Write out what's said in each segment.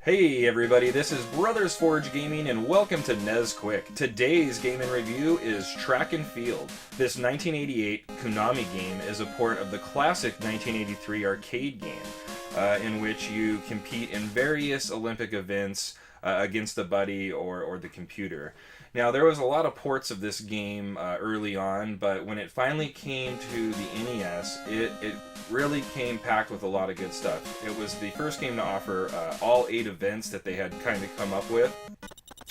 Hey everybody, this is Brothers Forge Gaming and welcome to NESQuick. Today's game in review is Track and Field. This 1988 Konami game is a port of the classic 1983 arcade game, in which you compete in various Olympic events against a buddy or the computer. Now, there was a lot of ports of this game early on, but when it finally came to the NES, it really came packed with a lot of good stuff. It was the first game to offer all 8 events that they had kind of come up with,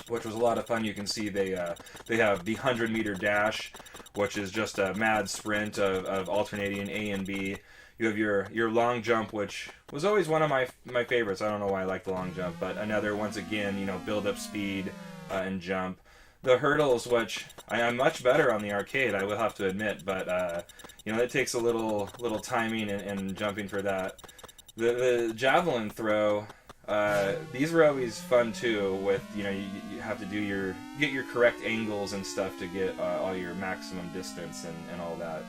which was a lot of fun. You can see they have the 100-meter dash, which is just a mad sprint of alternating A and B. You have your long jump, which was always one of my favorites. I don't know why I like the long jump, but another, once again, build up speed and jump. The hurdles, which I'm much better on the arcade, I will have to admit, but it takes a little timing and jumping for that. The javelin throw, these were always fun too. With you have to get your correct angles and stuff to get all your maximum distance and all that.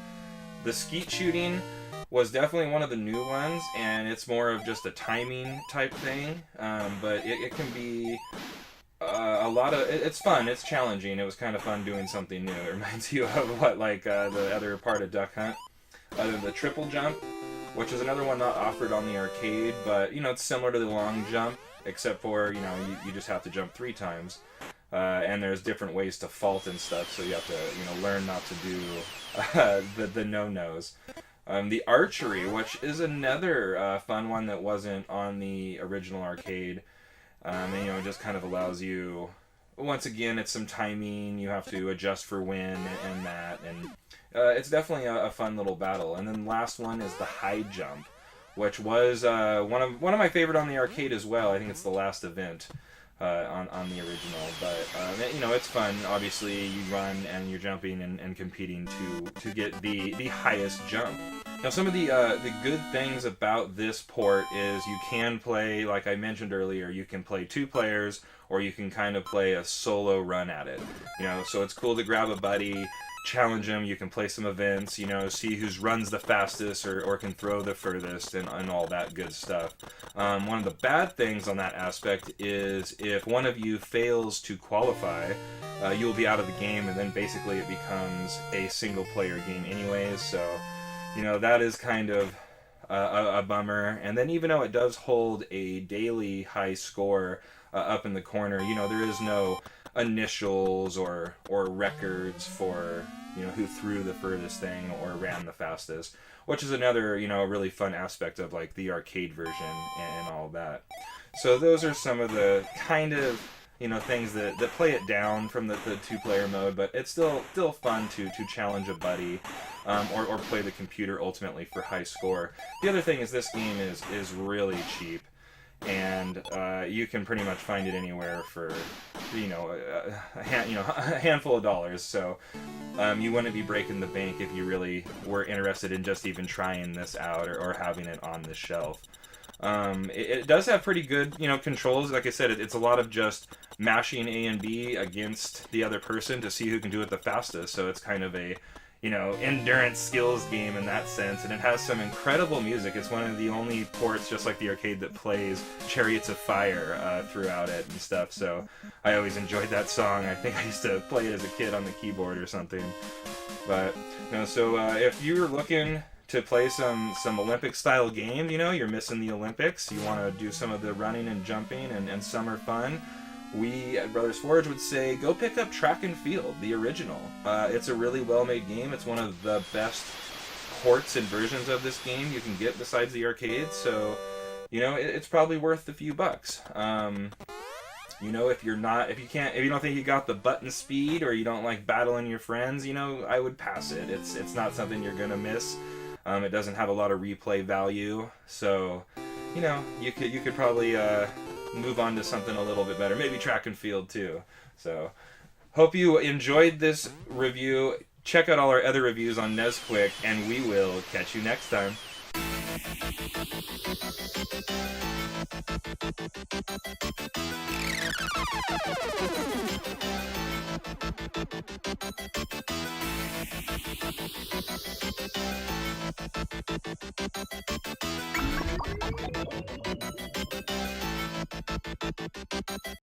The skeet shooting was definitely one of the new ones, and it's more of just a timing type thing, but it can be it's fun, it's challenging. It was kind of fun doing something new. It reminds you of the other part of Duck Hunt. The triple jump, which is another one not offered on the arcade, but it's similar to the long jump, except for you just have to jump 3 times, and there's different ways to fault and stuff, so you have to learn not to do the no-nos. The archery, which is another fun one that wasn't on the original arcade. It just kind of allows you, once again, it's some timing, you have to adjust for wind and that, and it's definitely a fun little battle. And then the last one is the high jump, which was one of my favorite on the arcade as well. I think it's the last event on the original, but it's fun. Obviously, you run and you're jumping and competing to get the highest jump. Now, some of the good things about this port is you can play, like I mentioned earlier, you can play 2 players, or you can kind of play a solo run at it. So it's cool to grab a buddy, challenge him. You can play some events, see who runs the fastest or can throw the furthest and all that good stuff. One of the bad things on that aspect is if one of you fails to qualify, you'll be out of the game, and then basically it becomes a single-player game anyways, so that is kind of a bummer. And then even though it does hold a daily high score up in the corner, there is no initials or records for who threw the furthest thing or ran the fastest, which is another really fun aspect of like the arcade version and all that. So those are some of the kind of things that play it down from the 2-player mode, but it's still fun to challenge a buddy or play the computer ultimately for high score. The other thing is this game is really cheap, and you can pretty much find it anywhere for a handful of dollars. So you wouldn't be breaking the bank if you really were interested in just even trying this out or having it on the shelf. It does have pretty good controls. Like I said, it's a lot of just mashing A and B against the other person to see who can do it the fastest. So it's kind of a endurance skills game in that sense, and it has some incredible music. It's one of the only ports, just like the arcade, that plays Chariots of Fire throughout it and stuff, so I always enjoyed that song. I think I used to play it as a kid on the keyboard or something. But so if you're looking to play some Olympic style game, you're missing the Olympics, you want to do some of the running and jumping and summer fun, we at Brothers Forge would say go pick up Track and Field, the original. It's a really well-made game. It's one of the best ports and versions of this game you can get besides the arcade, so it's probably worth a few bucks. If you don't think you got the button speed, or you don't like battling your friends, I would pass it. It's not something you're gonna miss. It doesn't have a lot of replay value, so you could probably move on to something a little bit better, maybe Track and Field too. So hope you enjoyed this review. Check out all our other reviews on NESQuick, and we will catch you next time.